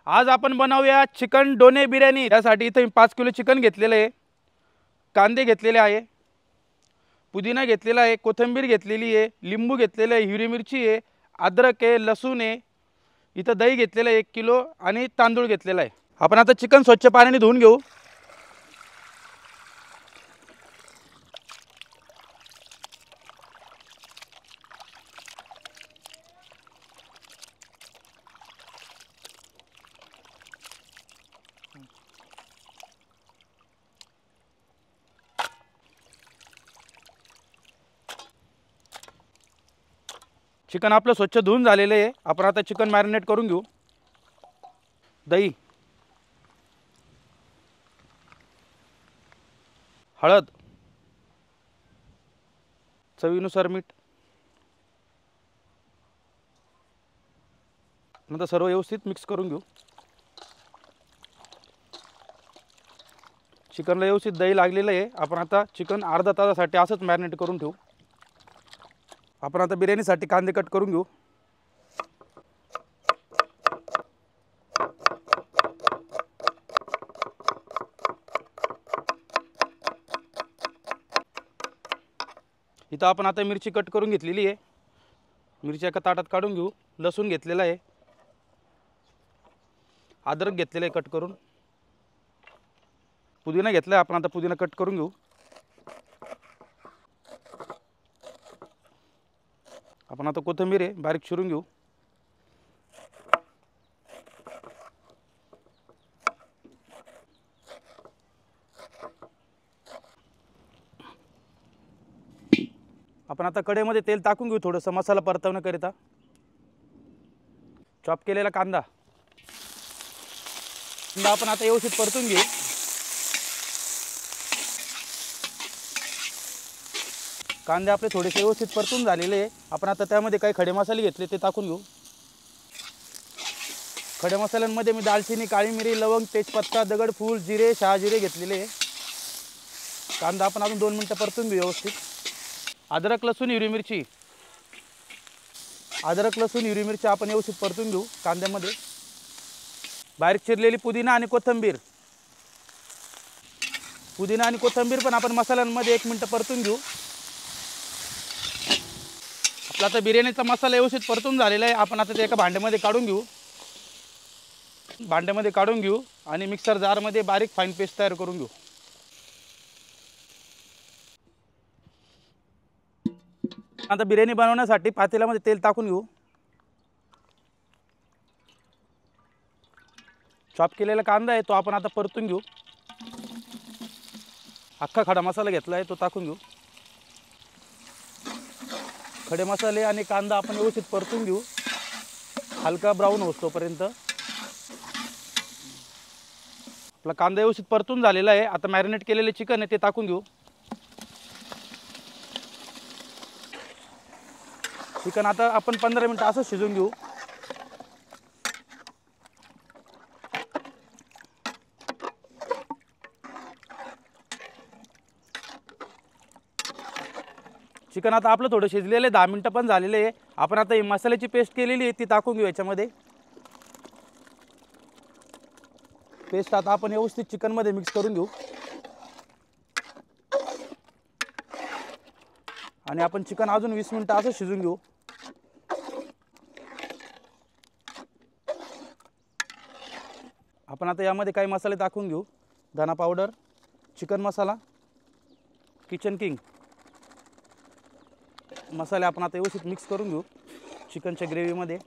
आज आपण बनवूया चिकन डोने बिर्याणी। त्यासाठी इथे 5 किलो चिकन घेतलेले आहे, कांदे घेतलेले आहे, पुदिना घेतलेला आहे, कोथिंबीर घेतलेली आहे, लिंबू घेतलेले आहे, हिरवी मिरची आहे, अद्रक आहे, लसूण आहे, इथं दही घेतलेलं आहे 1 किलो आणि तांदूळ घेतलेला आहे। आपण आता चिकन स्वच्छ पाण्याने धुवून घेऊ। चिकन आपलं स्वच्छ धुवून झालेलं आहे। आपण आता चिकन मॅरिनेट करून घेऊ। दही, हळद, चवीनुसार मीठ, नंतर सर्व व्यवस्थित मिक्स करून घेऊ। चिकनला व्यवस्थित दही लागलेलं आहे। आपण आता चिकन अर्धा तासासाठी असंच मॅरिनेट करून ठेवू। आपण आता बिर्याणीसाठी कांदे कट करून घेऊ। इथं आपण आता मिरची कट करून घेतलेली आहे। मिरची एका ताटात काढून घेऊ। लसूण घेतलेला आहे, अद्रक घेतलेलं आहे कट करून, पुदिना घेतला आहे। आपण आता पुदिना कट करून घेऊ। आपण आता कोथिंबीर आहे बारीक चिरून घेऊ। आपण आता कढईमध्ये तेल टाकून घेऊ थोडंसं मसाला परतवण्याकरिता। चॉप केलेला कांदा आपण आता व्यवस्थित परतून घेऊ। कांदे आपले थोडेसे व्यवस्थित परतून झालेले आहे। आपण आता त्यामध्ये काही खडे मसाले घेतले ते टाकून घेऊ। खडे मसाल्यांमध्ये मी दालचिनी, काळी मिरी, लवंग, तेजपत्ता, दगडफूल, जिरे, शहाजिरे घेतलेले आहे। कांदा आपण अजून 2 मिनिटं परतून घेऊ व्यवस्थित। अद्रक, लसूण, हिरवी मिरची, अद्रक, लसूण, हिरवी मिरची आपण व्यवस्थित परतून घेऊ कांद्यामध्ये। बारीक चिरलेली पुदिना आणि कोथिंबीर, पुदिना आणि कोथिंबीर पण आपण मसाल्यांमध्ये 1 मिनिट परतून घेऊ। आपला आता बिर्याणीचा मसाला व्यवस्थित परतून झालेला आहे। आपण आता ते एका भांड्यामध्ये काढून घेऊ। भांड्यामध्ये काढून घेऊ आणि मिक्सर जारमध्ये बारीक फाईन पेस्ट तयार करून घेऊ। आता बिर्याणी बनवण्यासाठी पातेल्यामध्ये तेल टाकून घेऊ। चॉप केलेला कांदा आहे तो आपण आता परतून घेऊ। अख्खा खडा मसाला घेतला आहे तो टाकून घेऊ। खडे मसाले आणि कांदा आपण व्यवस्थित परतून घेऊ हलका ब्राऊन होतोपर्यंत। आपला कांदा व्यवस्थित परतून झालेला आहे। आता मॅरिनेट केलेले चिकन आहे ते टाकून घेऊ। चिकन आता आपण 15 मिनिटं असं शिजवून घेऊ। चिकन आता आपलं थोडं शिजलेलं आहे, 10 मिनिटं पण झालेले आहे। आपण आता ही मसाल्याची पेस्ट केलेली आहे ती टाकून घेऊ याच्यामध्ये। पेस्ट आता आपण व्यवस्थित चिकनमध्ये मिक्स करून घेऊ आणि आपण चिकन अजून 20 मिनिटं असं शिजवून घेऊ। आपण आता यामध्ये काही मसाले टाकून घेऊ। धना पावडर, चिकन मसाला, किचन किंग मसाले आपण आता व्यवस्थित मिक्स करून घेऊ चिकनच्या ग्रेव्हीमध्ये।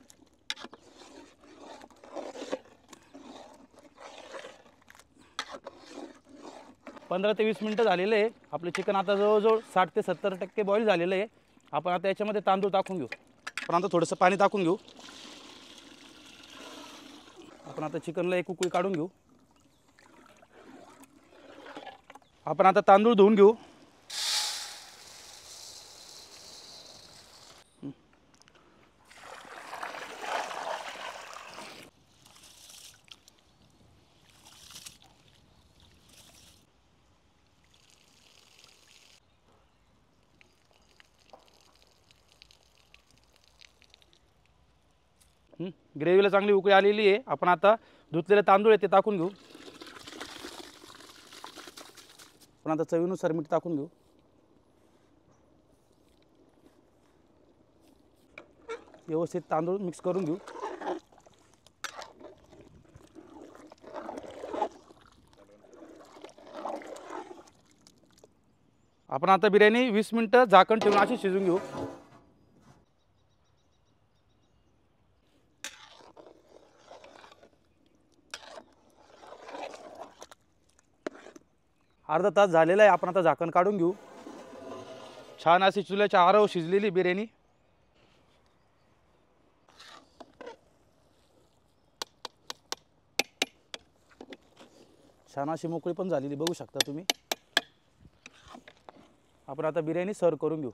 पंधरा ते 20 मिनिटं झालेले आहे। आपले चिकन आता जवळजवळ 60 ते 70% बॉईल झालेलं आहे। आपण आता याच्यामध्ये तांदूळ टाकून घेऊ। आपण आता थोडंसं पाणी टाकून घेऊ। आपण आता चिकनला एक उकळी काढून घेऊ। आपण आता तांदूळ धुवून घेऊ। ग्रेव्हीला चांगली उकळी आलेली आहे। आपण आता धुतलेले तांदूळ आहे ते टाकून घेऊ. पण आता चवीनुसार मीठ टाकून घेऊ. व्यवस्थित तांदूळ मिक्स करून घेऊ. आपण आता बिर्याणी 20 मिनिटं झाकण ठेवून अशी शिजवून घेऊ. अर्धा तास झालेला आहे. आपण आता झाकण काढून घेऊ. छान अशी चुल्याच्या आरावर शिजलेली बिर्याणी. छान अशी मोकळी पण झालेली बघू शकता तुम्ही. आपण आता बिर्याणी सर्व करून घेऊ.